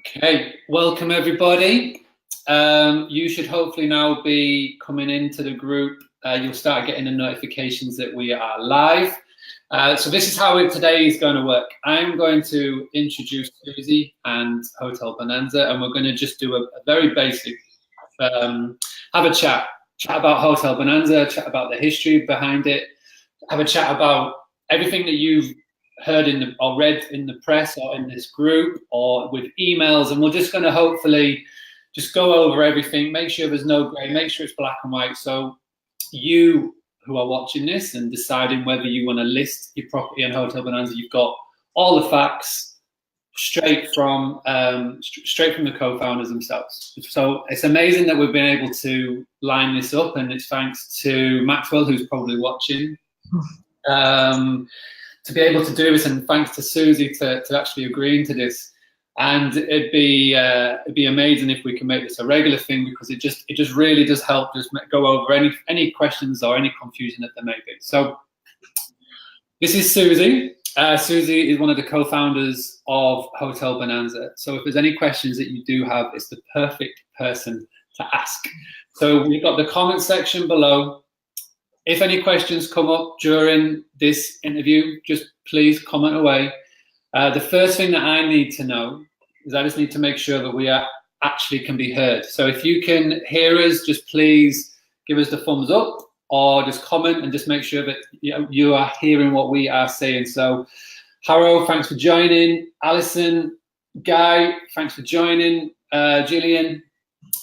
Okay, welcome everybody. You should hopefully now be coming into the group. You'll start getting the notifications that we are live. So this is how today is going to work. I'm going to introduce Susie and Hotel Bonanza, and we're going to just do a very basic, have a chat about Hotel Bonanza, chat about the history behind it, have a chat about everything that you've heard or read in the press or in this group or with emails, and we're just going to hopefully just go over everything, make sure there's no grey, make sure it's black and white, so you who are watching this and deciding whether you want to list your property on Hotel Bonanza, you've got all the facts straight from the co-founders themselves. So it's amazing that we've been able to line this up, and it's thanks to Maxwell, who's probably watching, to be able to do this, and thanks to Susie to actually agreeing to this. And it'd be amazing if we can make this a regular thing, because it just really does help just go over any questions or any confusion that there may be. So this is Susie. Susie is one of the co-founders of Hotel Bonanza. So if there's any questions that you do have, it's the perfect person to ask. So we've got the comment section below. If any questions come up during this interview, just please comment away. The first thing that I need to know is I just need to make sure that we actually can be heard. So if you can hear us, just please give us the thumbs up or just comment and just make sure that you are hearing what we are saying. So Haro, thanks for joining. Alison, Guy, thanks for joining. Gillian,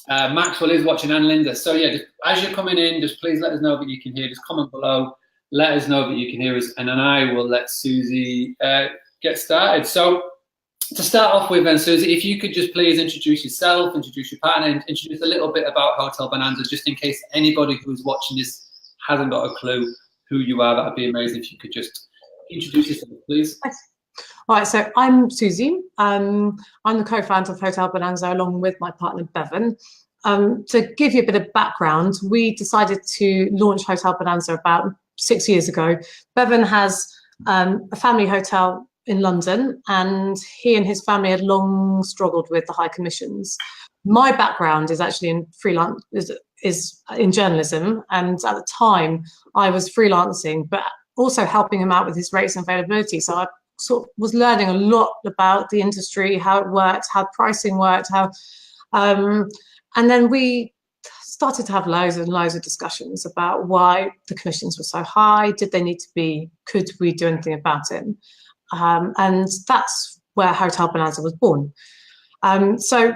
Maxwell is watching, and Linda. So yeah, just, as you're coming in, just please let us know that you can hear. Just comment below, let us know that you can hear us, and then I will let Susie get started. So to start off with then, Susie, if you could just please introduce yourself, introduce your partner, and introduce a little bit about Hotel Bonanza, just in case anybody who is watching this hasn't got a clue who you are. That'd be amazing if you could just introduce yourself, please. All right, so I'm Susie. I'm the co-founder of Hotel Bonanza along with my partner Bevan. To give you a bit of background, we decided to launch Hotel Bonanza about 6 years ago. Bevan has a family hotel in London, and he and his family had long struggled with the high commissions. My background is actually in freelance, is in journalism, and at the time I was freelancing, but also helping him out with his rates and availability. So I sort of was learning a lot about the industry, how it worked, how pricing worked, and then we started to have loads and loads of discussions about why the commissions were so high. Did they need to be? Could we do anything about it? And that's where Hotel Bonanza was born. So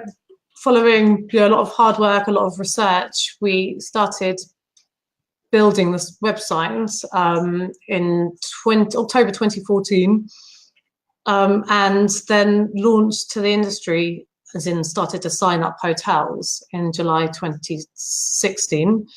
following a lot of hard work, a lot of research, we started building this website in October 2014, and then launched to the industry, as in started to sign up hotels in July 2016.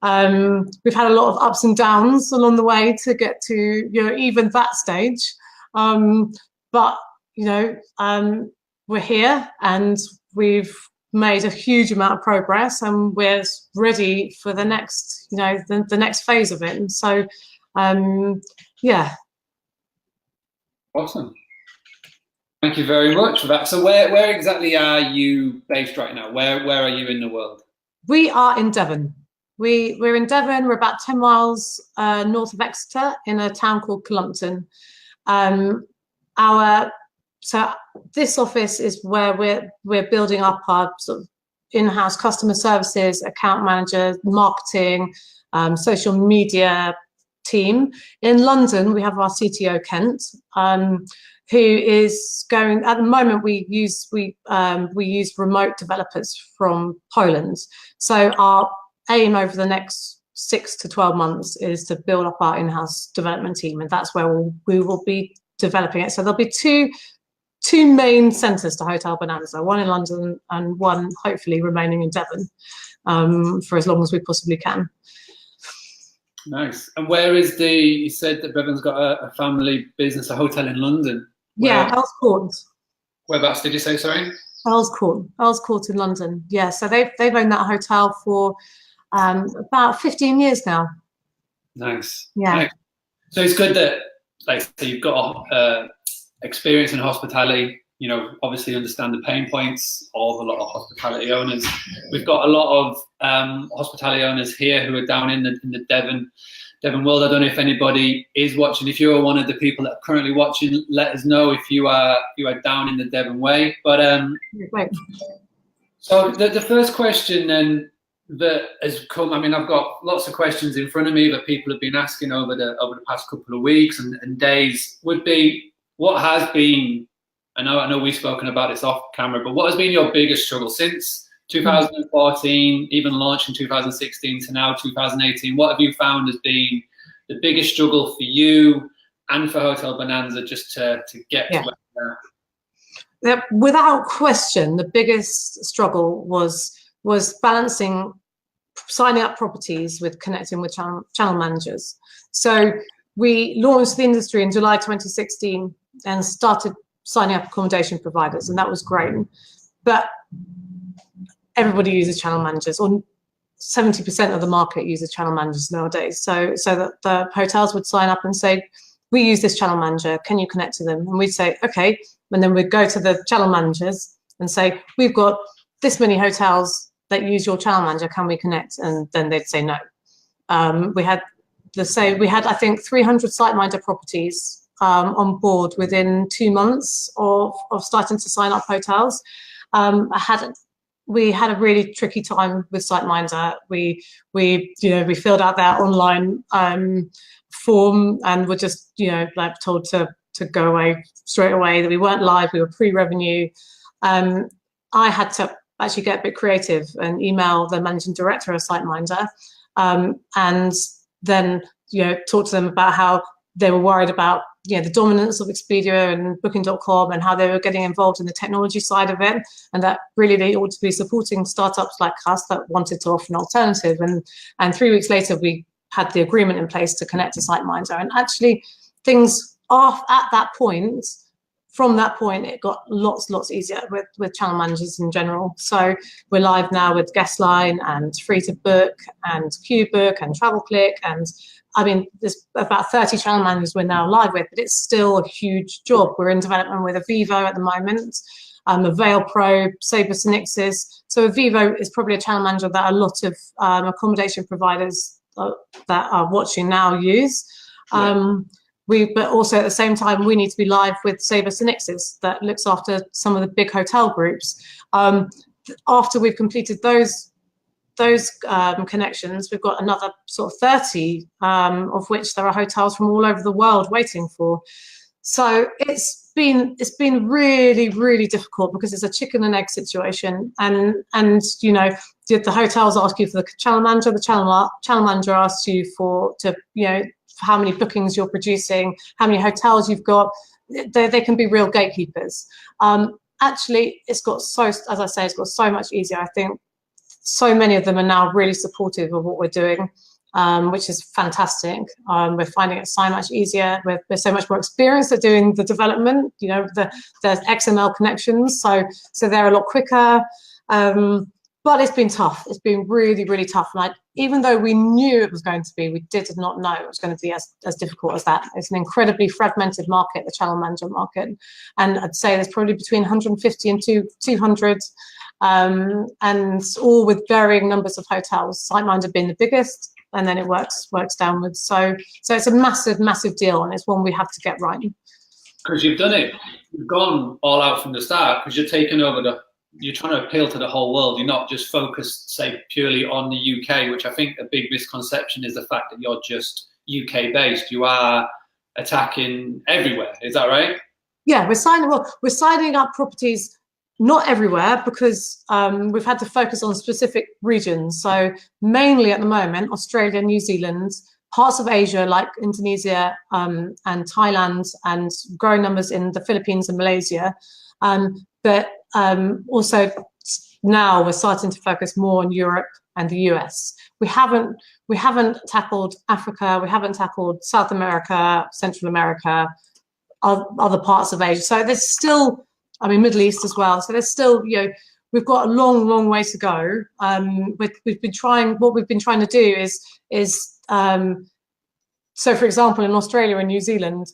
We've had a lot of ups and downs along the way to get to even that stage, but we're here and we've made a huge amount of progress, and we're ready for the next the next phase of it. And so yeah. Awesome. Thank you very much for that. So where exactly are you based right now? Where are you in the world? We are in Devon. We're in Devon. We're about 10 miles north of Exeter in a town called Cullompton. So this office is where we're building up our sort of in-house customer services, account manager, marketing, social media team. In London, we have our CTO Kent, who is going. At the moment, we use remote developers from Poland. So our aim over the next 6 to 12 months is to build up our in-house development team, and that's where we will be developing it. So there'll be two main centres to Hotel Bonanza, one in London and one hopefully remaining in Devon for as long as we possibly can. Nice. And where is you said that Bevan's got a family business, a hotel in London? Yeah, Earls Court. Whereabouts did you say, sorry? Earls Court in London. Yeah, so they've owned that hotel for about 15 years now. Nice. Yeah. Nice. So it's good that, like, so you've got experience in hospitality, obviously understand the pain points of a lot of hospitality owners. We've got a lot of hospitality owners here who are down in the Devon world. I don't know if anybody is watching. If you're one of the people that are currently watching, let us know if you are down in the Devon way. But right. So the first question then that has come, I mean, I've got lots of questions in front of me that people have been asking over the past couple of weeks and days, would be, what has been, I know we've spoken about this off camera, but what has been your biggest struggle since 2014, even launched in 2016 to now 2018? What have you found has been the biggest struggle for you and for Hotel Bonanza just to get to where you are? Without question, the biggest struggle was balancing signing up properties with connecting with channel managers. So we launched the industry in July 2016 and started signing up accommodation providers, and that was great. But everybody uses channel managers, or 70% of the market uses channel managers nowadays. So that the hotels would sign up and say, we use this channel manager, can you connect to them? And we'd say, okay. And then we'd go to the channel managers and say, we've got this many hotels that use your channel manager, can we connect? And then they'd say no. We had, I think, 300 SiteMinder properties on board within 2 months of starting to sign up hotels. We had a really tricky time with SiteMinder. We filled out that online form and were just told to go away straight away, that we weren't live, we were pre-revenue. I had to actually get a bit creative and email the managing director of SiteMinder, and then talk to them about how they were worried about the dominance of Expedia and Booking.com and how they were getting involved in the technology side of it, and that really they ought to be supporting startups like us that wanted to offer an alternative. And 3 weeks later, we had the agreement in place to connect to SiteMinder, and actually things off at that point. From that point, it got lots easier with channel managers in general. So we're live now with Guestline and Free to Book and QBook and TravelClick, and I mean, there's about 30 channel managers we're now live with, but it's still a huge job. We're in development with Avivo at the moment, Avail Pro, Sabre Synixis. So Avivo is probably a channel manager that a lot of accommodation providers that are watching now use. But also at the same time, we need to be live with Sabre Synixis that looks after some of the big hotel groups. After we've completed those connections, we've got another sort of 30, of which there are hotels from all over the world waiting for. So it's been really difficult because it's a chicken and egg situation, and the hotels ask you for the channel manager, the channel manager asks you for how many bookings you're producing, how many hotels you've got. They can be real gatekeepers. Actually, it's got so much easier. I think so many of them are now really supportive of what we're doing, which is fantastic. We're finding it so much easier. We're so much more experienced at doing the development. There's XML connections, so they're a lot quicker. But it's been tough. It's been really tough. And even though we knew it was going to be, we did not know it was going to be as difficult as that. It's an incredibly fragmented market, the channel manager market. And I'd say there's probably between 150 and 200, and all with varying numbers of hotels. SiteMinder being the biggest, and then it works downwards. So it's a massive deal, and it's one we have to get right. Because you've done it. You've gone all out from the start, because you're taking over you're trying to appeal to the whole world. You're not just focused, say, purely on the UK, which I think a big misconception is the fact that you're just UK based. You are attacking everywhere. Is that right? Yeah, we're signing up properties not everywhere, because we've had to focus on specific regions. So mainly at the moment, Australia, New Zealand, parts of Asia like Indonesia and Thailand, and growing numbers in the Philippines and Malaysia. But also now we're starting to focus more on Europe and the US. We haven't tackled Africa, we haven't tackled South America, Central America, other parts of Asia. So there's still, Middle East as well. So there's still, we've got a long way to go. What we've been trying to do is so for example, in Australia and New Zealand,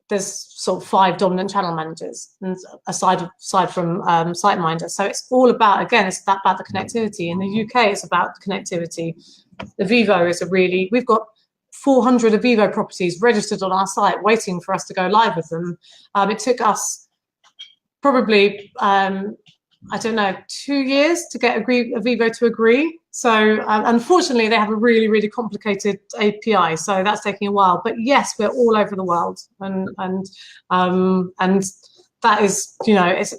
there's sort of 5 dominant channel managers, and aside from SiteMinder. So it's all about, again, it's about the connectivity. In the UK, it's about connectivity. Avivo is we've got 400 Avivo properties registered on our site, waiting for us to go live with them. It took us probably, I don't know, 2 years to get Avivo to agree. So unfortunately, they have a really, really complicated API. So that's taking a while. But yes, we're all over the world, and that is, you know, it's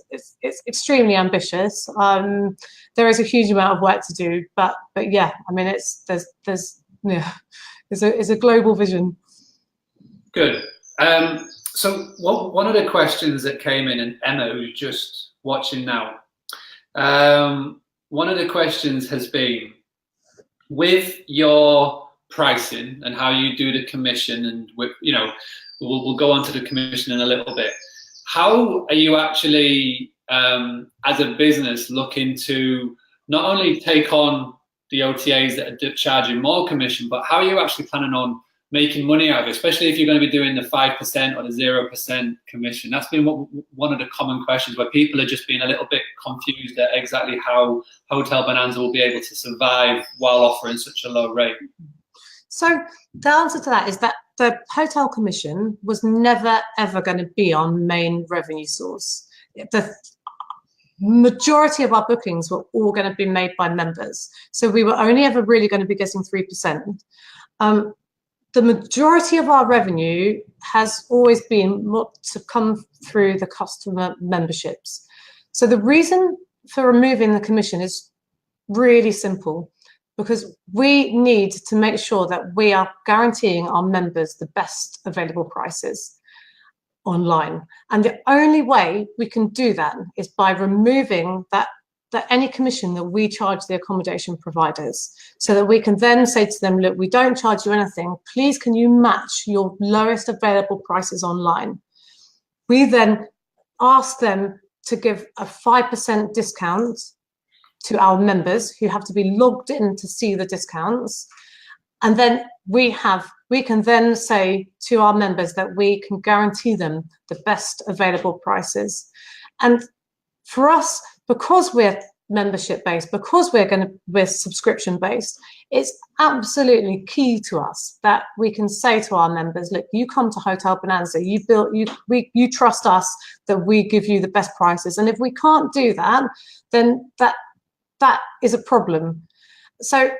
extremely ambitious. There is a huge amount of work to do, but yeah, I mean, there's a global vision. Good. So one of the questions that came in, and Emma, who's just watching now, one of the questions has been, with your pricing and how you do the commission, and you know, we'll go on to the commission in a little bit. How are you actually, as a business, looking to not only take on the OTAs that are charging more commission, but how are you actually planning on making money out of it, especially if you're going to be doing the 5% or the 0% commission? That's been one of the common questions, where people are just being a little bit confused at exactly how Hotel Bonanza will be able to survive while offering such a low rate. So the answer to that is that the hotel commission was never, ever going to be our main revenue source. The majority of our bookings were all going to be made by members. So we were only ever really going to be getting 3%. The majority of our revenue has always been to come through the customer memberships. So the reason for removing the commission is really simple, because we need to make sure that we are guaranteeing our members the best available prices online. And the only way we can do that is by removing that any commission that we charge the accommodation providers, so that we can then say to them, look, we don't charge you anything, please can you match your lowest available prices online? We then ask them to give a 5% discount to our members, who have to be logged in to see the discounts. And then we can then say to our members that we can guarantee them the best available prices. And for us, because we're membership based, because we're subscription based, it's absolutely key to us that we can say to our members, look, you come to Hotel Bonanza, you trust us that we give you the best prices. And if we can't do that, then that is a problem. So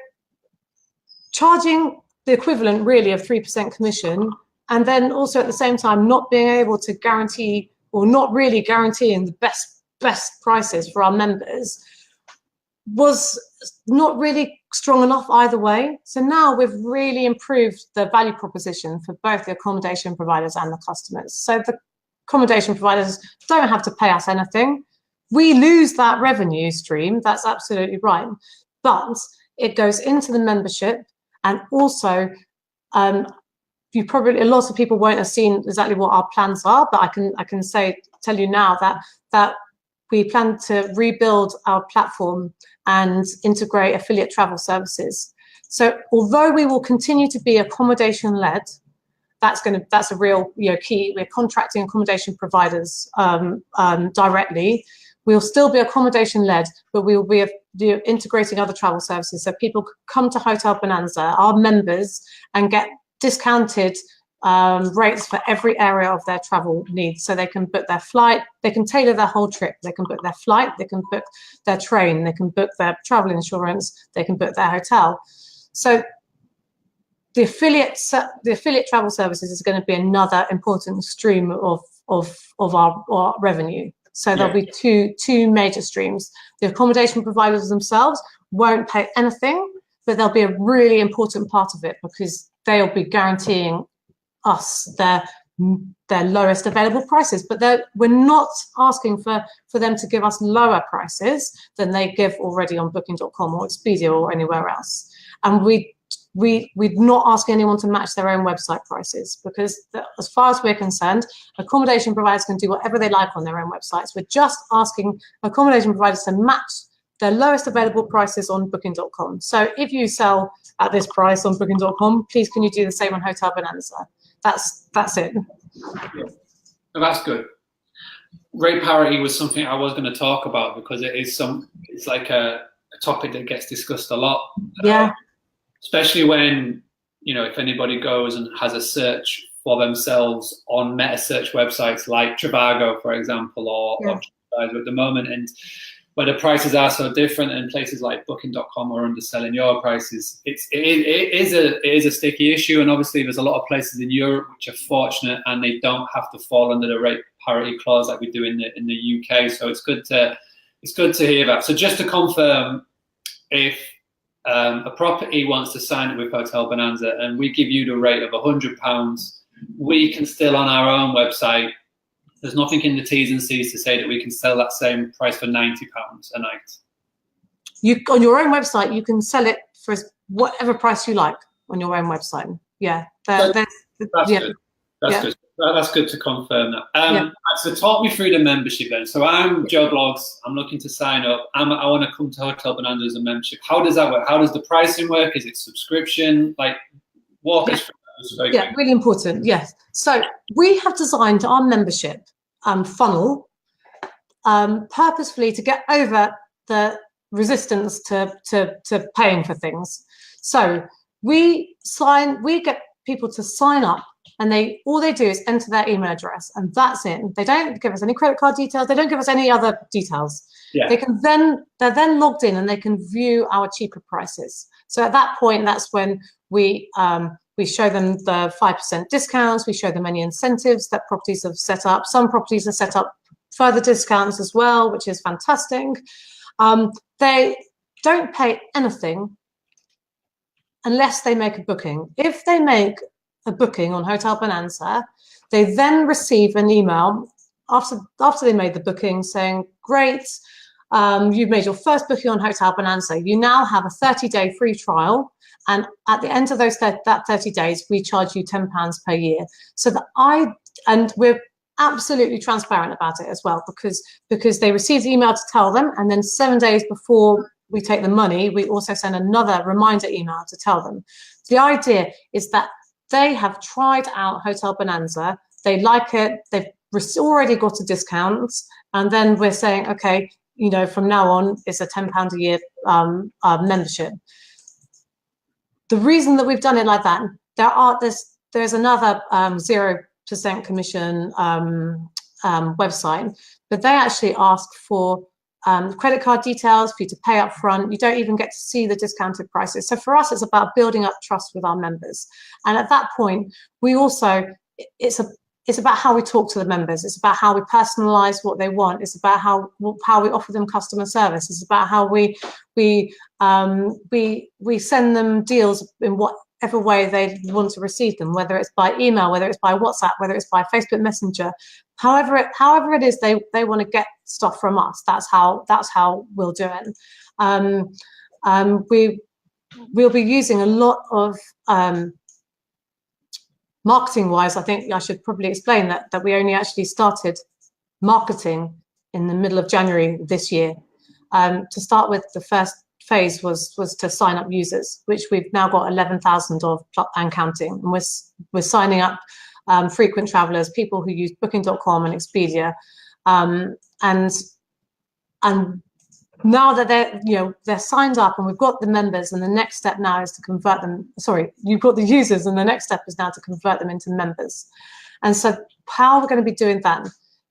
charging the equivalent really of 3% commission, and then also at the same time not being able to guarantee, or not really guaranteeing the best prices for our members, was not really strong enough either way. So now we've really improved the value proposition for both the accommodation providers and the customers. So the accommodation providers don't have to pay us anything. We lose that revenue stream, that's absolutely right, but it goes into the membership. And also, a lot of people won't have seen exactly what our plans are, but I can tell you now that we plan to rebuild our platform and integrate affiliate travel services. So although we will continue to be accommodation led, that's a real key. We're contracting accommodation providers directly. We'll still be accommodation led, but we will be integrating other travel services. So people come to Hotel Bonanza, our members, and get discounted rates for every area of their travel needs. So they can book their flight, they can tailor their whole trip, they can book their flight, they can book their train, they can book their travel insurance, they can book their hotel. So the affiliate travel services is going to be another important stream of our revenue. So there'll be two major streams. The accommodation providers themselves won't pay anything, but they'll be a really important part of it, because they'll be guaranteeing us their lowest available prices. But we're not asking for them to give us lower prices than they give already on Booking.com or Expedia or anywhere else. And we're not asking anyone to match their own website prices, because as far as we're concerned, accommodation providers can do whatever they like on their own websites. We're just asking accommodation providers to match their lowest available prices on Booking.com. So if you sell at this price on Booking.com, please can you do the same on Hotel Bonanza? That's it. Yeah. So that's good. Rate parity was something I was going to talk about because it's like a topic that gets discussed a lot. Yeah. Especially when, if anybody goes and has a search for themselves on meta search websites like Trivago, for example, or TripAdvisor at the moment, and where the prices are so different, and places like Booking.com are underselling your prices, it is a sticky issue. And obviously there's a lot of places in Europe which are fortunate and they don't have to fall under the rate parity clause like we do in the UK. So it's good to hear that. So just to confirm, if a property wants to sign up with Hotel Bonanza and we give you the rate of £100, we can still on our own website, there's nothing in the T's and C's to say that we can sell that same price for £90 a night. On your own website, you can sell it for whatever price you like on your own website. Yeah. That's good. That's good to confirm that. So talk me through the membership then. So I'm Joe Blogs. I'm looking to sign up. I want to come to Hotel Bonanza as a membership. How does that work? How does the pricing work? Is it subscription? Like, walk us through that. Yeah, really important. Yes. So we have designed our membership funnel purposefully to get over the resistance to paying for things. So we get people to sign up, and all they do is enter their email address, and that's it. They don't give us any credit card details. They don't give us any other details. Yeah. They're then logged in and they can view our cheaper prices. So at that point, that's when we show them the 5% discounts. We show them any incentives that properties have set up. Some properties have set up further discounts as well, which is fantastic. They don't pay anything unless they make a booking. If they make a booking on Hotel Bonanza, they then receive an email after they made the booking saying, great, you've made your first booking on Hotel Bonanza. You now have a 30-day free trial. And at the end of that 30 days, we charge you £10 per year. So and we're absolutely transparent about it as well, because they receive the email to tell them, and then 7 days before we take the money, we also send another reminder email to tell them. The idea is that they have tried out Hotel Bonanza, they like it, they've already got a discount, and then we're saying, okay, from now on, it's a £10 a year membership. The reason that we've done it like that, there's another 0% commission website, but they actually ask for credit card details for you to pay up front. You don't even get to see the discounted prices. So for us, it's about building up trust with our members. And at that point, it's about how we talk to the members. It's about how we personalize what they want. It's about how we offer them customer service. It's about how we send them deals in whatever way they want to receive them, whether it's by email, whether it's by WhatsApp, whether it's by Facebook Messenger, however it is they want to get stuff from us. That's how we'll do it. We'll be using a lot of marketing wise. I think I should probably explain that we only actually started marketing in the middle of January this year. To start with, the first phase was to sign up users, which we've now got 11,000 of and counting. And we're signing up frequent travelers, people who use Booking.com and Expedia, and now that they're signed up and we've got the members, and the next step now is to convert them. Sorry, you've got the users, and the next step is now to convert them into members. And so how we're going to be doing that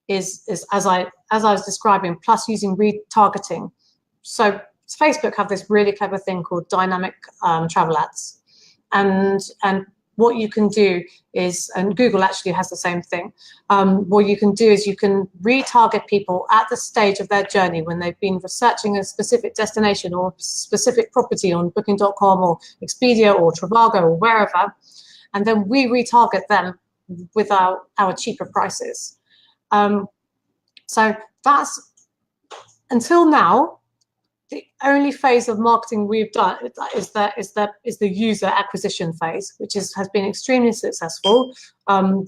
is as I was describing, plus using retargeting. So Facebook have this really clever thing called dynamic travel ads, and what you can do is, and Google actually has the same thing, what you can do is you can retarget people at the stage of their journey when they've been researching a specific destination or specific property on Booking.com or Expedia or Trivago or wherever, and then we retarget them with our cheaper prices. So that's, until now, the only phase of marketing we've done is the user acquisition phase, which has been extremely successful.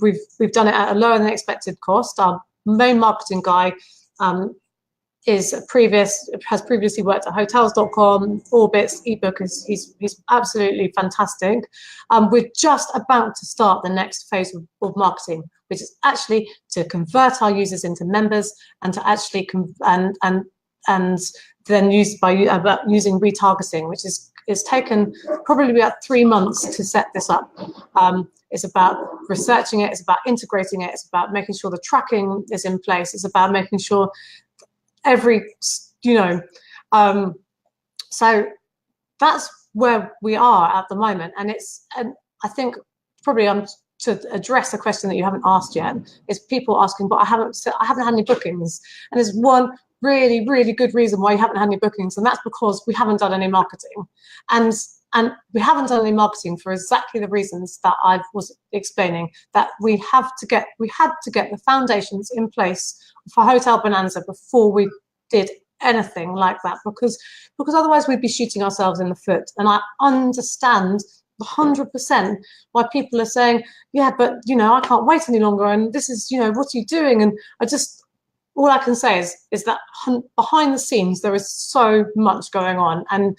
We've done it at a lower than expected cost. Our main marketing guy has previously worked at Hotels.com, Orbitz, ebook. He's absolutely fantastic. We're just about to start the next phase of marketing, which is actually to convert our users into members and to actually and then using retargeting, which is taken probably about 3 months to set this up. It's about researching it, it's about integrating it, it's about making sure the tracking is in place, it's about making sure every, so that's where we are at the moment. And I think probably to address a question that you haven't asked yet, is people asking, but I haven't had any bookings. And there's one really, really good reason why you haven't had any bookings, and that's because we haven't done any marketing. And we haven't done any marketing for exactly the reasons that I was explaining, that we had to get the foundations in place for Hotel Bonanza before we did anything like that, because otherwise we'd be shooting ourselves in the foot. And I understand 100% why people are saying, yeah, but I can't wait any longer, and this is, what are you doing? And all I can say is that behind the scenes there is so much going on, and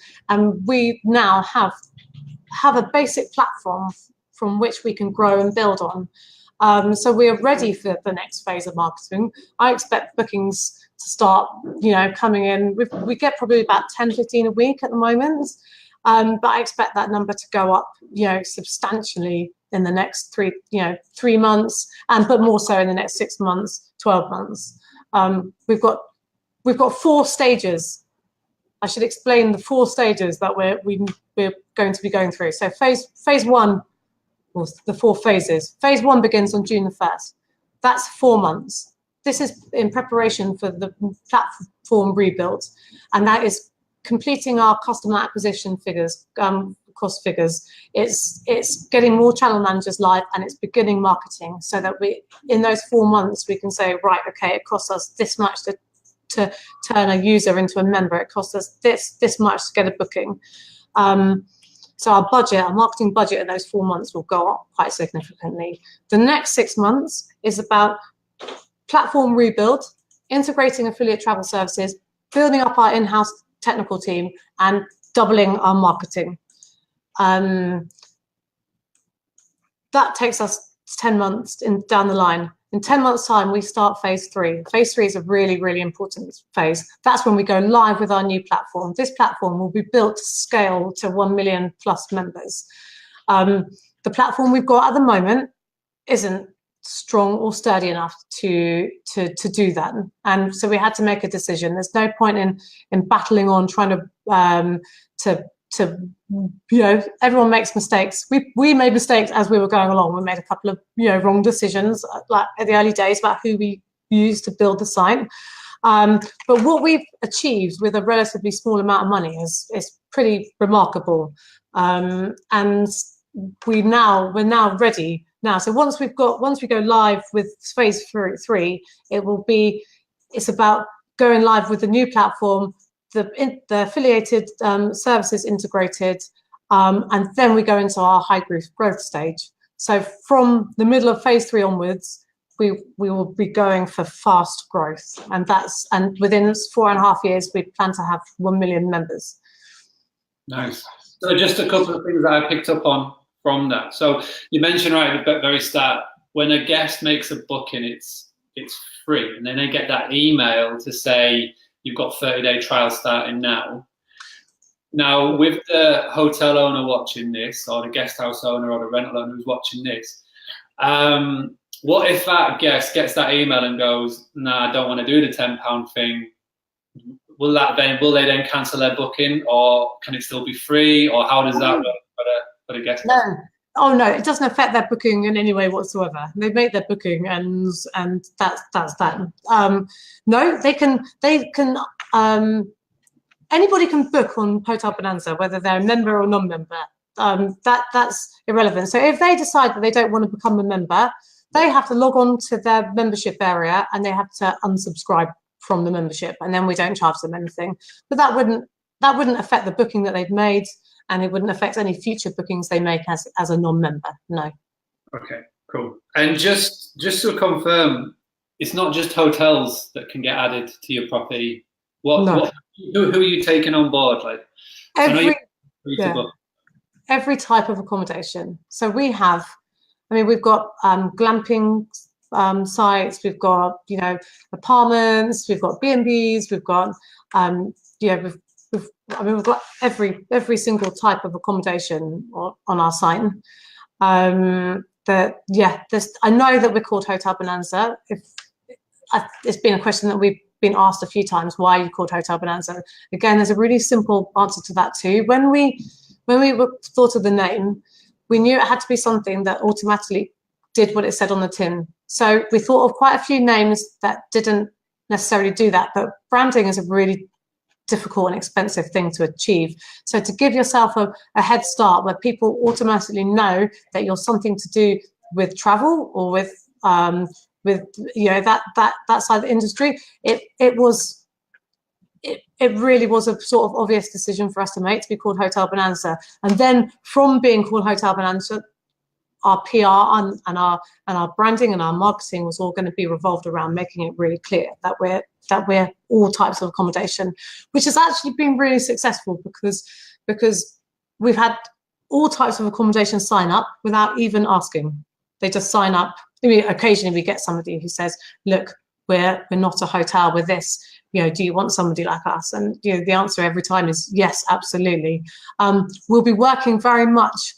we now have a basic platform from which we can grow and build on. So we are ready for the next phase of marketing. I expect bookings to start, coming in. We get probably about 10, 15 a week at the moment, but I expect that number to go up, substantially in the next 3 months, but more so in the next 6 months, 12 months. We've got 4 stages. I should explain the 4 stages that we're going to be going through. So phase 1, or the 4 phases. Phase 1 begins on June the 1st. That's 4 months. This is in preparation for the platform rebuild, and that is completing our customer acquisition figures, cost figures. It's getting more channel managers live, and it's beginning marketing, so that in those 4 months we can say, right, okay, it costs us this much to turn a user into a member. It costs us this much to get a booking. So our marketing budget in those 4 months will go up quite significantly. The next 6 months is about platform rebuild, integrating affiliate travel services, building up our in-house technical team, and doubling our marketing. That takes us 10 months down the line. In 10 months' time, we start phase 3. Phase 3 is a really, really important phase. That's when we go live with our new platform. This platform will be built to scale to 1 million plus members. The platform we've got at the moment isn't strong or sturdy enough to do that, and so we had to make a decision. There's no point in battling on, trying to everyone makes mistakes. We made mistakes as we were going along. We made a couple of wrong decisions, like at the early days, about who we used to build the site. But what we've achieved with a relatively small amount of money is pretty remarkable, and we're now ready. Now, so once we go live with phase 3, it's about going live with the new platform, the affiliated services integrated, and then we go into our high growth stage. So from the middle of phase 3 onwards, we will be going for fast growth, and within 4.5 years we plan to have 1 million members. Nice. So just a couple of things that I picked up on from that. So you mentioned right at the very start, when a guest makes a booking, it's free, and then they get that email to say you've got 30-day trial starting now. Now, with the hotel owner watching this, or the guest house owner, or the rental owner who's watching this, what if that guest gets that email and goes, "Nah, I don't want to do the £10 thing"? Will they then cancel their booking, or can it still be free, or how does that work for the guest? No. Oh no, it doesn't affect their booking in any way whatsoever. They make their booking, and that's that. No, they can. Anybody can book on Hotel Bonanza, whether they're a member or non-member. That's irrelevant. So if they decide that they don't want to become a member, they have to log on to their membership area and they have to unsubscribe from the membership, and then we don't charge them anything. But that wouldn't affect the booking that they've made, and it wouldn't affect any future bookings they make as a non-member. No. Okay, cool. And just to confirm, it's not just hotels that can get added to your property. Who are you taking on board? Like every type of accommodation. So we've got glamping sites, we've got, you know, apartments, we've got B&Bs, we've got, yeah, I mean, we've got every single type of accommodation on our site. Yeah, I know that we're called Hotel Bonanza. It's been a question that we've been asked a few times, why are you called Hotel Bonanza? Again, there's a really simple answer to that too. When we thought of the name, we knew it had to be something that automatically did what it said on the tin. So we thought of quite a few names that didn't necessarily do that, but branding is a really difficult and expensive thing to achieve. So to give yourself a head start where people automatically know that you're something to do with travel or with you know, that side of the industry, it really was a sort of obvious decision for us to make, to be called Hotel Bonanza. And then from being called Hotel Bonanza, our PR and our branding and our marketing was all going to be revolved around making it really clear that we're all types of accommodation, which has actually been really successful because we've had all types of accommodation sign up without even asking. They just sign up. I mean, occasionally we get somebody who says, look, we're not a hotel, we're this, you know, do you want somebody like us? And you know, the answer every time is yes, absolutely. We'll be working very much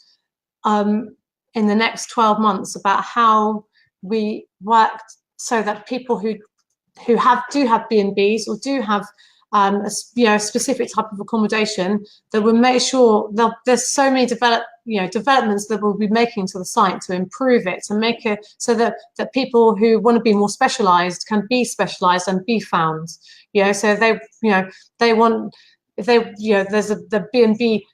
in the next 12 months about how we work so that people who do have B&Bs or do have a specific type of accommodation, that will make sure that there's so many developments that we'll be making to the site to improve it, to make it so that people who want to be more specialized can be specialized and be found. So they want, if there's the B&B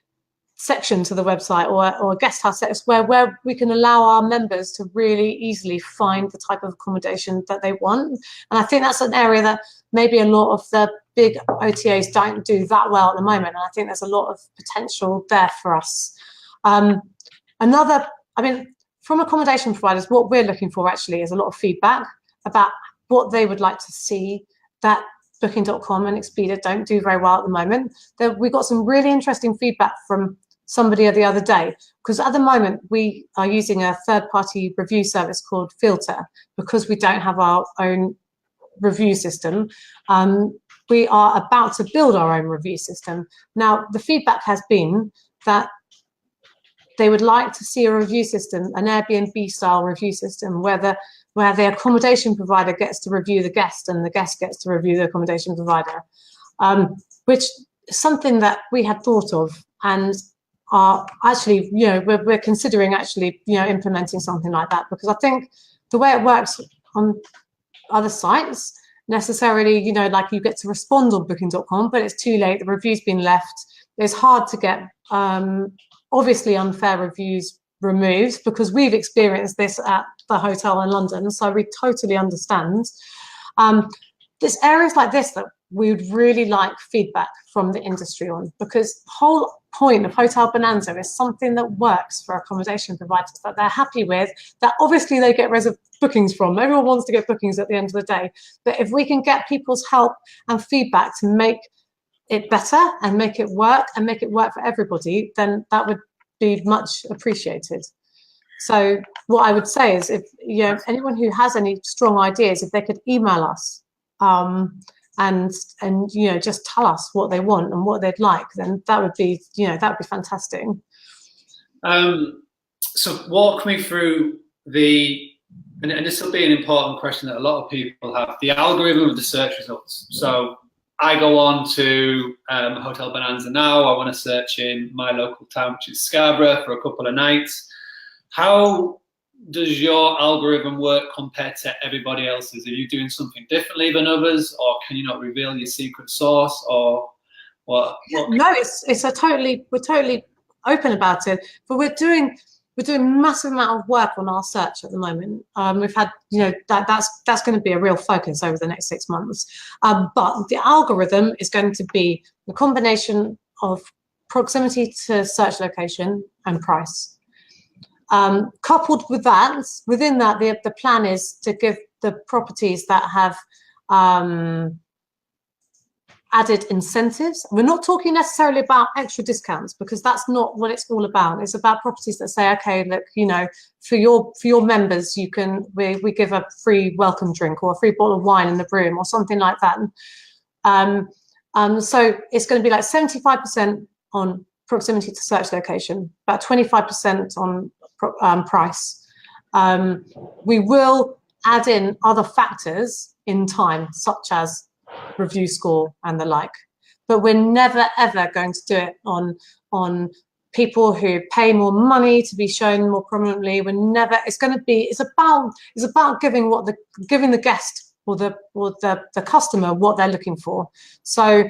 section to the website or a guest house section where we can allow our members to really easily find the type of accommodation that they want. And I think that's an area that maybe a lot of the big OTAs don't do that well at the moment. And I think there's a lot of potential there for us. From accommodation providers, what we're looking for actually is a lot of feedback about what they would like to see that Booking.com and Expedia don't do very well at the moment. We got some really interesting feedback from somebody the other day, because at the moment we are using a third-party review service called Filter because we don't have our own review system. We are about to build our own review system. Now, the feedback has been that they would like to see a review system, an Airbnb-style review system, where the accommodation provider gets to review the guest and the guest gets to review the accommodation provider, which is something that we had thought of and are actually, we're considering actually, implementing something like that, because I think the way it works on other sites, necessarily, like you get to respond on Booking.com, but it's too late, the review's been left. It's hard to get, obviously, unfair reviews removed, because we've experienced this at the hotel in London, so we totally understand. There's areas like this that we would really like feedback from the industry on, because the whole point of Hotel Bonanza is something that works for accommodation providers, that they're happy with, that obviously they get bookings from. Everyone wants to get bookings at the end of the day, but if we can get people's help and feedback to make it better and make it work for everybody, then that would be much appreciated. So what I would say is, if anyone who has any strong ideas, if they could email us and just tell us what they want and what they'd like, then that would be fantastic. So walk me through and this will be an important question that a lot of people have, the algorithm of the search results. So I go on to Hotel Bonanza now. I want to search in my local town, which is Scarborough, for a couple of nights. How does your algorithm work compared to everybody else's? Are you doing something differently than others, or can you not reveal your secret sauce, or what? No, we're totally open about it. But we're doing a massive amount of work on our search at the moment. We've had, that's going to be a real focus over the next 6 months. But the algorithm is going to be a combination of proximity to search location and price. Coupled with that, within that, the plan is to give the properties that have added incentives. We're not talking necessarily about extra discounts, because that's not what it's all about. It's about properties that say, okay, look, you know, for your members, you can, we give a free welcome drink or a free bottle of wine in the room or something like that. So it's going to be like 75% on proximity to search location, about 25% on price. We will add in other factors in time, such as review score and the like, but we're never ever going to do it on people who pay more money to be shown more prominently. We're never. It's going to be. It's about giving the guest or the customer what they're looking for. So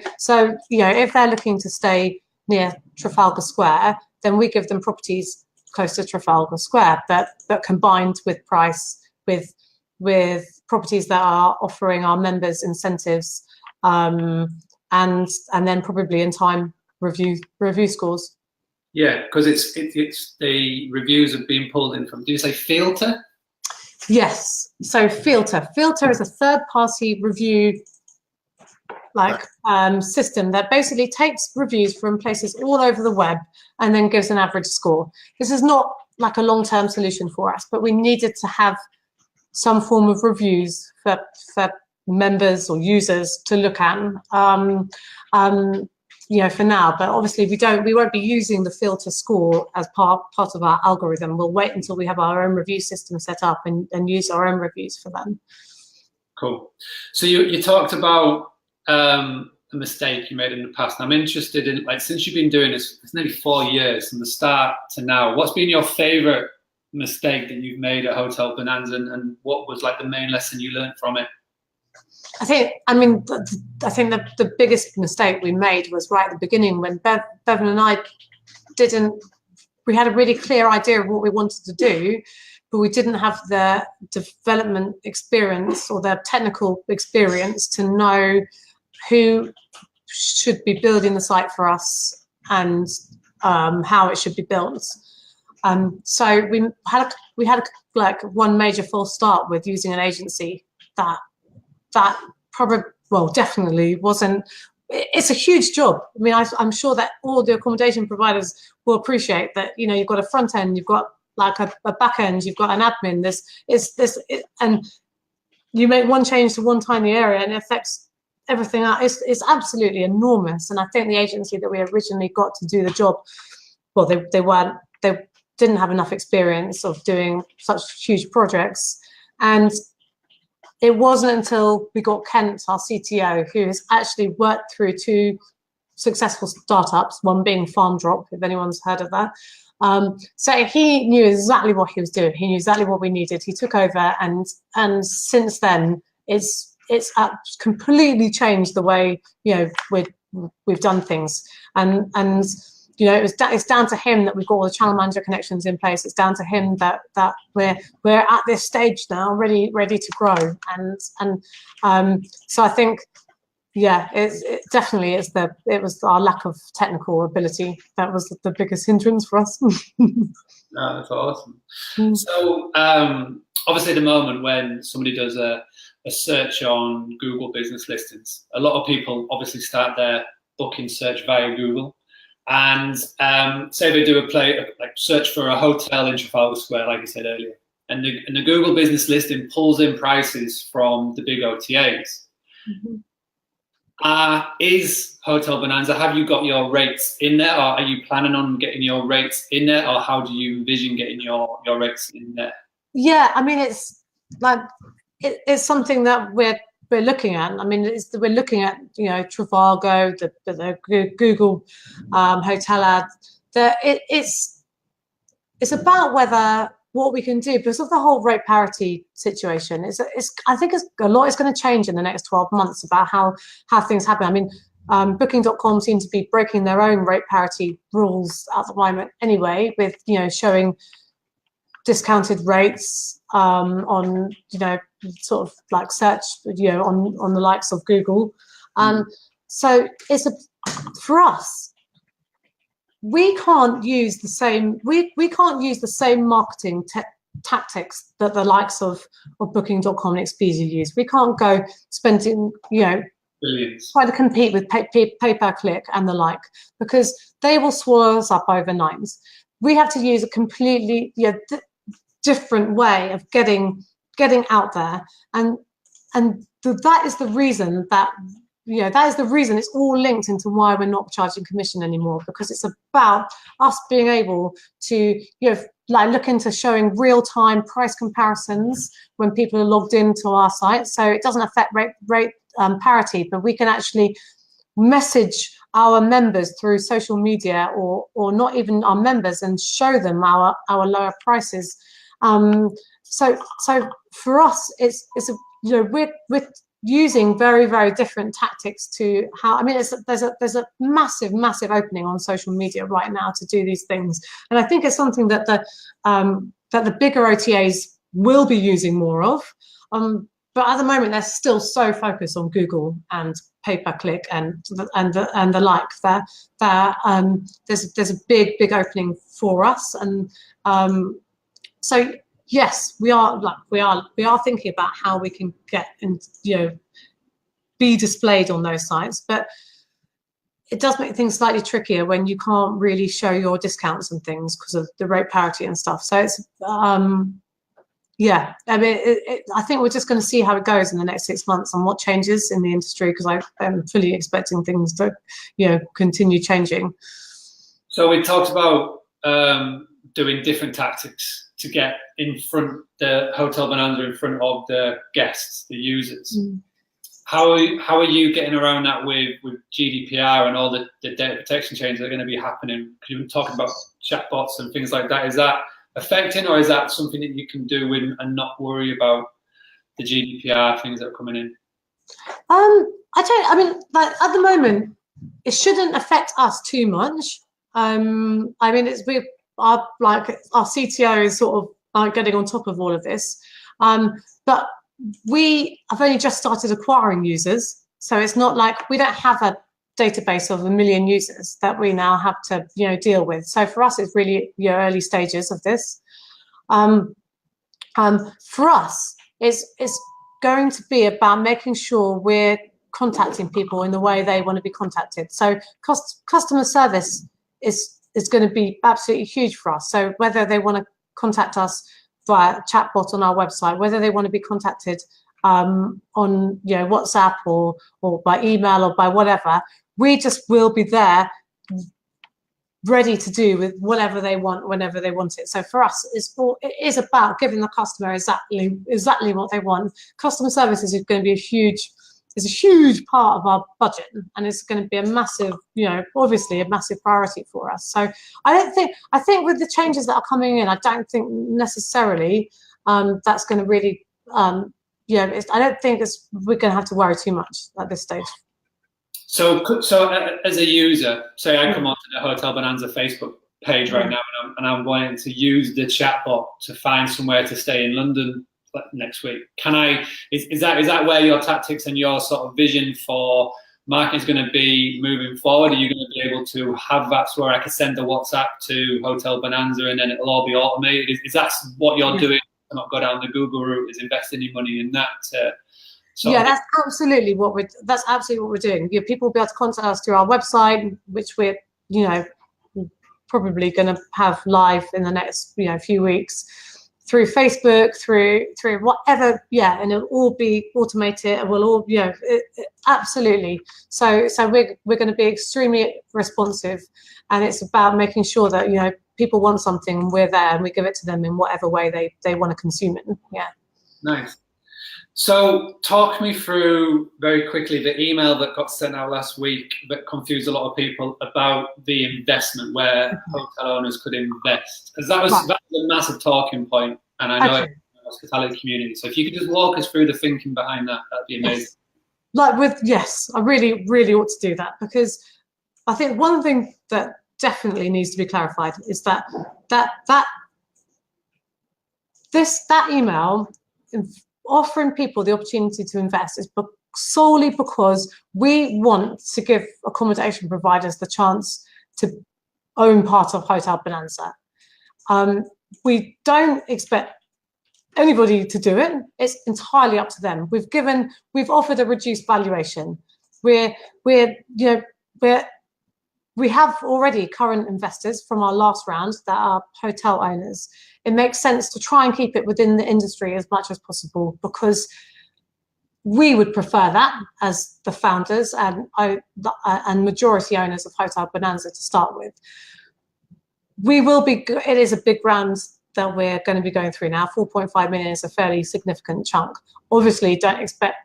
you know, if they're looking to stay near Trafalgar Square, then we give them properties close to Trafalgar Square, but combined with price, with properties that are offering our members incentives, and then probably in time review scores. Yeah, because it's the reviews have been pulled in from. Do you say Filter? Yes. So Filter is a third-party review system that basically takes reviews from places all over the web and then gives an average score. This is not like a long-term solution for us, but we needed to have some form of reviews for members or users to look at, you know, for now. But obviously we won't be using the Filter score as part of our algorithm. We'll wait until we have our own review system set up and use our own reviews for them. Cool. So you talked about a mistake you made in the past. I'm interested in, like, since you've been doing this, it's nearly 4 years from the start to now, what's been your favorite mistake that you've made at Hotel Bonanza, and what was like the main lesson you learned from it? I think the biggest mistake we made was right at the beginning, when Bevan and I we had a really clear idea of what we wanted to do, but we didn't have the development experience or the technical experience to know who should be building the site for us and how it should be built. So we had like one major false start with using an agency that probably, well, definitely wasn't. It's a huge job. I mean, I'm sure that all the accommodation providers will appreciate that. You know, you've got a front end, you've got like a back end, you've got an admin. And you make one change to one tiny area and it affects everything else. It's absolutely enormous. And I think the agency that we originally got to do the job, well, they didn't have enough experience of doing such huge projects. And it wasn't until we got Kent, our CTO, who has actually worked through 2 successful startups, one being Farm Drop, if anyone's heard of that. So he knew exactly what he was doing. He knew exactly what we needed. He took over, and since then, it's completely changed the way, you know, we've done things. And you know, it's down to him that we've got all the channel manager connections in place. It's down to him that we're at this stage now, ready to grow. And so I think, yeah, it definitely is it was our lack of technical ability that was the biggest hindrance for us. No, that's awesome. So obviously, at the moment when somebody does a search on Google business listings, a lot of people obviously start their booking search via Google. And say they do a search for a hotel in Trafalgar Square, like I said earlier, and the Google business listing pulls in prices from the big OTAs. Mm-hmm. Is Hotel Bonanza, have you got your rates in there, or are you planning on getting your rates in there, or how do you envision getting your rates in there? Yeah, I mean, it's like it's something that we're looking at. I mean, we're looking at, you know, Trivago, the Google hotel ads. It's about what we can do because of the whole rate parity situation. I think a lot is going to change in the next 12 months about how things happen. I mean, Booking.com seem to be breaking their own rate parity rules at the moment anyway, with, you know, showing discounted rates on, you know, sort of like search, you know, on the likes of Google. So for us, we can't use the same marketing tactics that the likes of Booking.com and Expedia use. We can't go spending, you know, Billions. try to compete with pay-per-click and the like, because they will swallow us up overnight. We have to use a completely different way of getting out there, and that is the reason that it's all linked into why we're not charging commission anymore, because it's about us being able to look into showing real-time price comparisons when people are logged into our site, so it doesn't affect rate parity, but we can actually message our members through social media, or not even our members, and show them our lower prices. So for us, we're using very, very different tactics to how. I mean, there's a massive opening on social media right now to do these things, and I think it's something that the bigger OTAs will be using more of. But at the moment, they're still so focused on Google and pay-per-click and the like. There's a big opening for us, and so yes, we are thinking about how we can get and be displayed on those sites, but it does make things slightly trickier when you can't really show your discounts and things because of the rate parity and stuff. So it's yeah, I mean, I think we're just going to see how it goes in the next 6 months and what changes in the industry, because I'm fully expecting things to, continue changing. So we talked about doing different tactics to get in front, the Hotel Bonanza in front of the guests, the users. How are you getting around that with GDPR and all the data protection changes that are going to be happening? Because you've been talking about chatbots and things like that. Is that affecting, or is that something that you can do and not worry about the GDPR things that are coming in? I mean, like, at the moment, it shouldn't affect us too much. I mean, our CTO is sort of getting on top of all of this, but we have only just started acquiring users, so it's not like we don't have a database of 1 million users that we now have to deal with. So for us, it's really early stages of this. For us, it's going to be about making sure we're contacting people in the way they want to be contacted. So customer service is going to be absolutely huge for us. So whether they want to contact us via chatbot on our website, whether they want to be contacted on WhatsApp or by email or by whatever, we just will be there, ready to do with whatever they want whenever they want it. So for us, it is about giving the customer exactly what they want. Customer services is going to be a huge part of our budget, and it's going to be a massive, obviously a massive priority for us. So I think with the changes that are coming in, I don't think necessarily that's going to really, I don't think we're going to have to worry too much at this stage. So as a user, say I come onto the Hotel Bonanza Facebook page right now, and I'm wanting to use the chatbot to find somewhere to stay in London next week. Is that where your tactics and your sort of vision for marketing is going to be moving forward? Are you going to be able to have that where I can send a WhatsApp to Hotel Bonanza and then it'll all be automated? Is that what you're doing? Not go down the Google route, is investing your money in that? That's absolutely what we're doing. People will be able to contact us through our website, which we're probably going to have live in the next few weeks, through Facebook, through whatever, and it'll all be automated, and we'll all absolutely. So we're going to be extremely responsive, and it's about making sure that people want something, we're there, and we give it to them in whatever way they want to consume it. Nice. So talk me through very quickly the email that got sent out last week that confused a lot of people about the investment, where hotel owners could invest, because that was a massive talking point, and I know it in the hospitality community. So if you could just walk us through the thinking behind that, that'd be amazing. I really, really ought to do that, because I think one thing that definitely needs to be clarified is that email offering people the opportunity to invest is solely because we want to give accommodation providers the chance to own part of Hotel Bonanza. We don't expect anybody to do it. It's entirely up to them. We've offered a reduced valuation. we're we have already current investors from our last round that are hotel owners. It makes sense to try and keep it within the industry as much as possible, because we would prefer that as the founders and majority owners of Hotel Bonanza to start with. It is a big round that we're going to be going through now. 4.5 million is a fairly significant chunk. Obviously, don't expect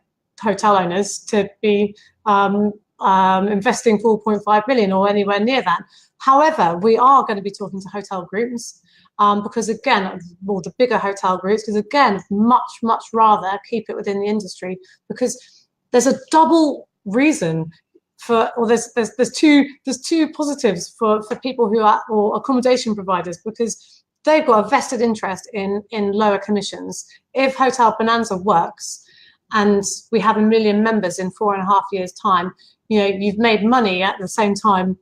hotel owners to be investing 4.5 million or anywhere near that. However, we are going to be talking to hotel groups because, again, well, the bigger hotel groups, because, again, much rather keep it within the industry, because there's a double reason for, or there's two positives for people who are, or accommodation providers, because they've got a vested interest in lower commissions. If Hotel Bonanza works and we have 1 million members in 4.5 years' time, you know, you've made money at the same time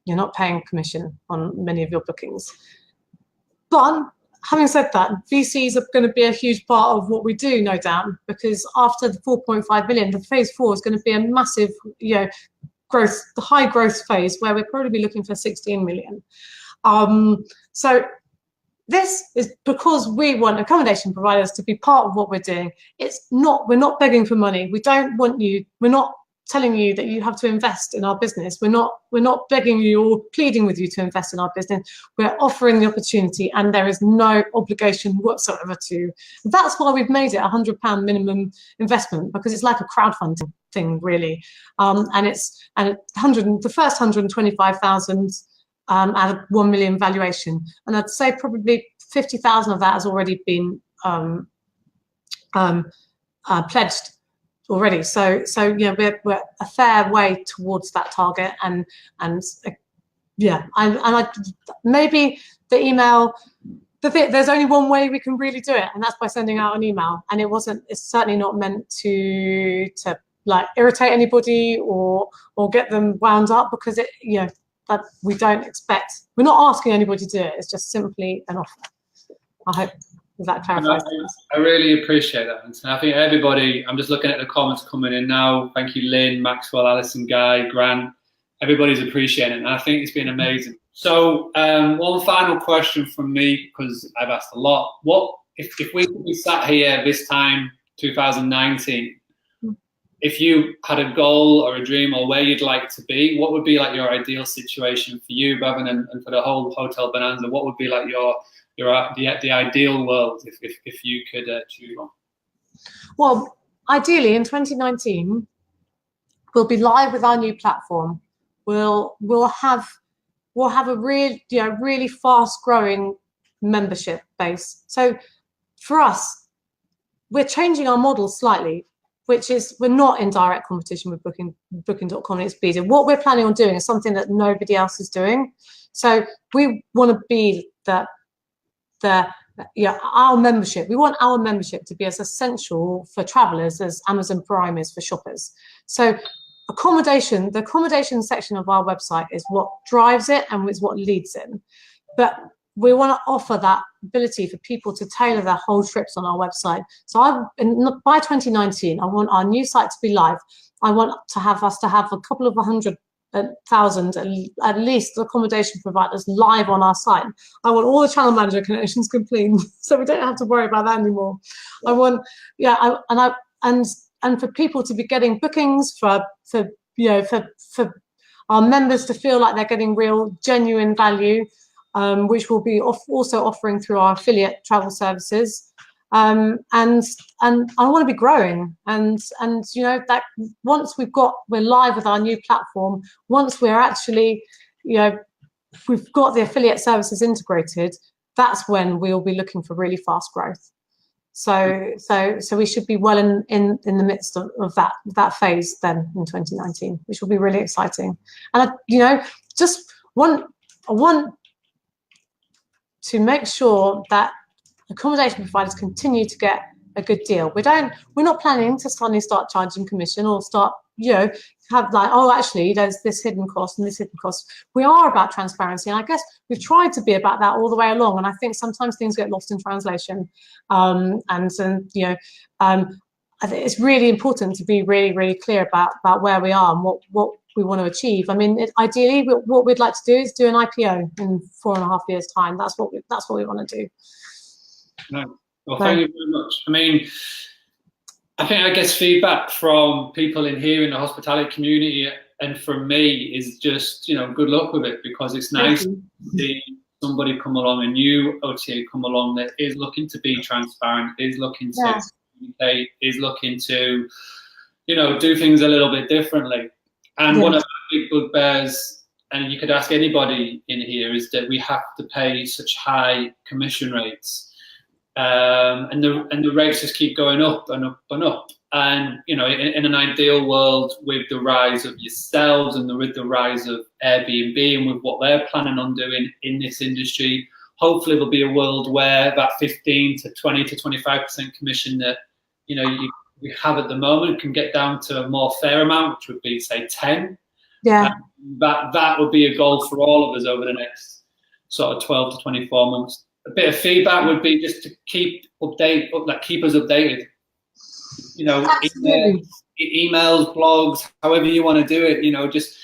you're not paying commission on many of your bookings. But having said that, VCs are going to be a huge part of what we do, no doubt, because after the 4.5 million, the phase 4 is going to be a massive, you know, growth, the high growth phase, where we'll probably be looking for 16 million. So this is because we want accommodation providers to be part of what we're doing. It's not, we're not begging for money. We don't want you, we're not telling you that you have to invest in our business. We're not begging you or pleading with you to invest in our business. We're offering the opportunity, and there is no obligation whatsoever to. That's why we've made it a £100 minimum investment, because it's like a crowdfunding thing, really. And the first 125,000 at a 1 million valuation, and I'd say probably 50,000 of that has already been pledged already. So yeah, we're a fair way towards that target, and yeah, I maybe the email. There's only one way we can really do it, and that's by sending out an email. And it's certainly not meant to like irritate anybody or get them wound up, because it, you know, that we don't expect. We're not asking anybody to do it. It's just simply an offer. I hope that clarifies. I really appreciate that. And I think everybody, I'm just looking at the comments coming in now. Thank you, Lynn, Maxwell, Alison, Guy, Grant. Everybody's appreciating it, and I think it's been amazing. So one final question from me, because I've asked a lot. What if we sat here this time, 2019, if you had a goal or a dream or where you'd like to be, what would be like your ideal situation for you, Bevan, and for the whole Hotel Bonanza? What would be like the ideal world if you could choose one? Well, ideally in 2019, we'll be live with our new platform. We'll have a really fast growing membership base. So for us, we're changing our model slightly, which is we're not in direct competition with Booking.com and Expedia. What we're planning on doing is something that nobody else is doing. So we want to be our membership. We want our membership to be as essential for travelers as Amazon Prime is for shoppers. So the accommodation section of our website is what drives it and is what leads it. But we want to offer that ability for people to tailor their whole trips on our website. So by 2019, I want our new site to be live. I want us to have a couple of 100,000 at least accommodation providers live on our site. I want all the channel manager connections complete, so we don't have to worry about that anymore. I want, and for people to be getting bookings, for our members to feel like they're getting real, genuine value, which we'll be also offering through our affiliate travel services. And I want to be growing, and you know, that once we're live with our new platform, once we're actually, you know, we've got the affiliate services integrated, that's when we'll be looking for really fast growth. So we should be well in the midst of that phase then in 2019, which will be really exciting. And you know, I want to make sure that accommodation providers continue to get a good deal. We're not planning to suddenly start charging commission or start, you know, have like, oh, actually there's this hidden cost and this hidden cost. We are about transparency, and I guess we've tried to be about that all the way along. And I think sometimes things get lost in translation. I think it's really important to be really, really clear about where we are and what we want to achieve. I mean, ideally, what we'd like to do is do an IPO in 4.5 years' time. That's what we want to do. No. Well, thank you very much. I mean, I guess feedback from people in here in the hospitality community and from me is just, good luck with it, because it's nice to see somebody come along, a new OTA come along that is looking to be transparent, is looking to communicate, is looking to, do things a little bit differently. And one of the big bugbears, and you could ask anybody in here, is that we have to pay such high commission rates. And the rates just keep going up and up and up. And in an ideal world, with the rise of yourselves and with the rise of Airbnb and with what they're planning on doing in this industry, hopefully there'll be a world where that 15 to 20 to 25% commission that we have at the moment can get down to a more fair amount, which would be, say, 10. Yeah. That would be a goal for all of us over the next sort of 12 to 24 months. A bit of feedback would be just to keep us updated. Emails, blogs, however you want to do it. Just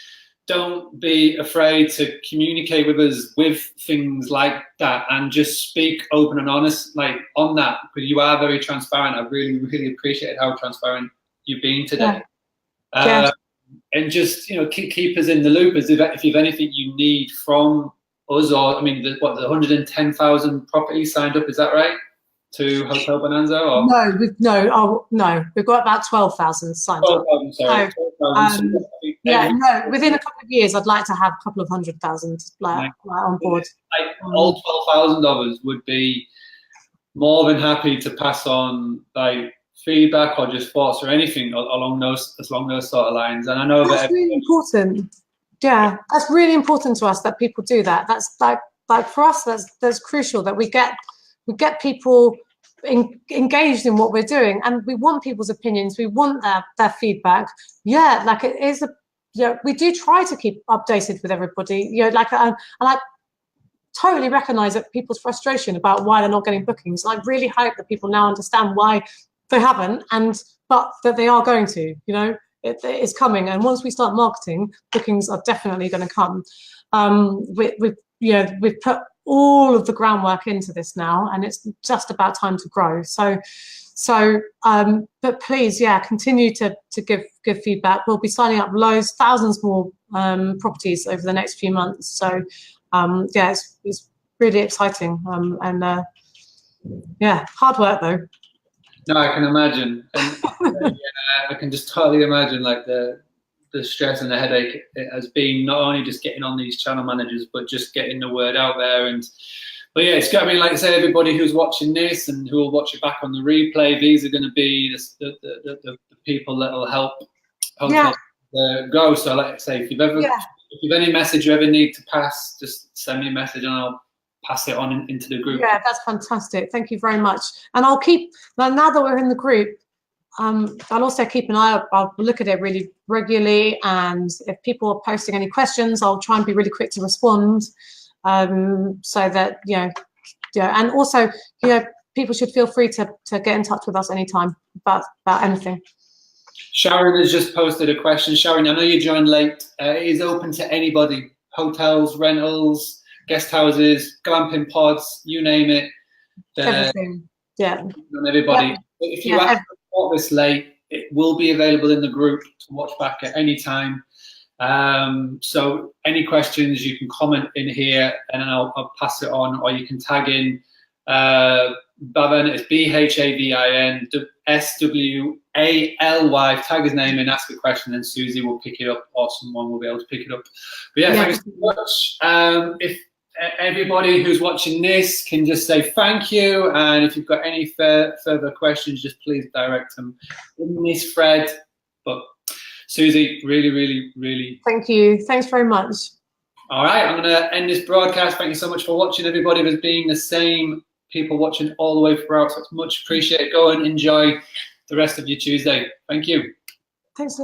don't be afraid to communicate with us with things like that, and just speak open and honest, on that, because you are very transparent. I really, really appreciate how transparent you've been today. And just keep us in the loop as if you've anything you need from us, or the 110,000 properties signed up, is that right, to Hotel Bonanza? Or? No, we've got about 12,000 signed up. 12,000, sorry. So, within a couple of years, I'd like to have a couple of 100,000 on board. All 12,000 of us would be more than happy to pass on feedback or just thoughts or anything along those sort of lines. And I know that's really important. Yeah, that's really important to us that people do that. That's like for us, that's crucial that we get people engaged in what we're doing, and we want people's opinions. We want their feedback. Yeah, it is we do try to keep updated with everybody. And I totally recognise that people's frustration about why they're not getting bookings. And I really hope that people now understand why they haven't, but that they are going to. It is coming, and once we start marketing, bookings are definitely going to come. We've put all of the groundwork into this now, and it's just about time to grow. But please, continue to give feedback. We'll be signing up thousands more properties over the next few months. So it's really exciting, hard work though. No, I can imagine, and I can just totally imagine the stress and the headache it has been, not only just getting on these channel managers, but just getting the word out there. But yeah, it's got. I mean, like I said, everybody who's watching this and who will watch it back on the replay, these are going to be the people that will help go. So, like I say, if you've any message you ever need to pass, just send me a message and I'll pass it on into the group. Yeah, that's fantastic. Thank you very much. And I'll keep, now that we're in the group, I'll also keep an eye up. I'll look at it really regularly, and if people are posting any questions, I'll try and be really quick to respond, so that, and also, people should feel free to get in touch with us anytime about anything. Sharon has just posted a question. Sharon, I know you joined late. It is open to anybody, hotels, rentals, guest houses, glamping pods, you name it. Everything, everybody. Yeah. If you have bought this late, it will be available in the group to watch back at any time. So any questions, you can comment in here and I'll pass it on, or you can tag in Bhavin. It's BHAVIN SWALY. Tag his name in, ask a question, and Susie will pick it up, or someone will be able to pick it up. But thanks so much. If everybody who's watching this can just say thank you, and if you've got any further questions, just please direct them in this thread. But Susie, really, really, really thank you. Thanks very much. All right, I'm going to end this broadcast. Thank you so much for watching, everybody. There's been the same people watching all the way throughout, so it's much appreciated. Go and enjoy the rest of your Tuesday. Thank you. Thanks.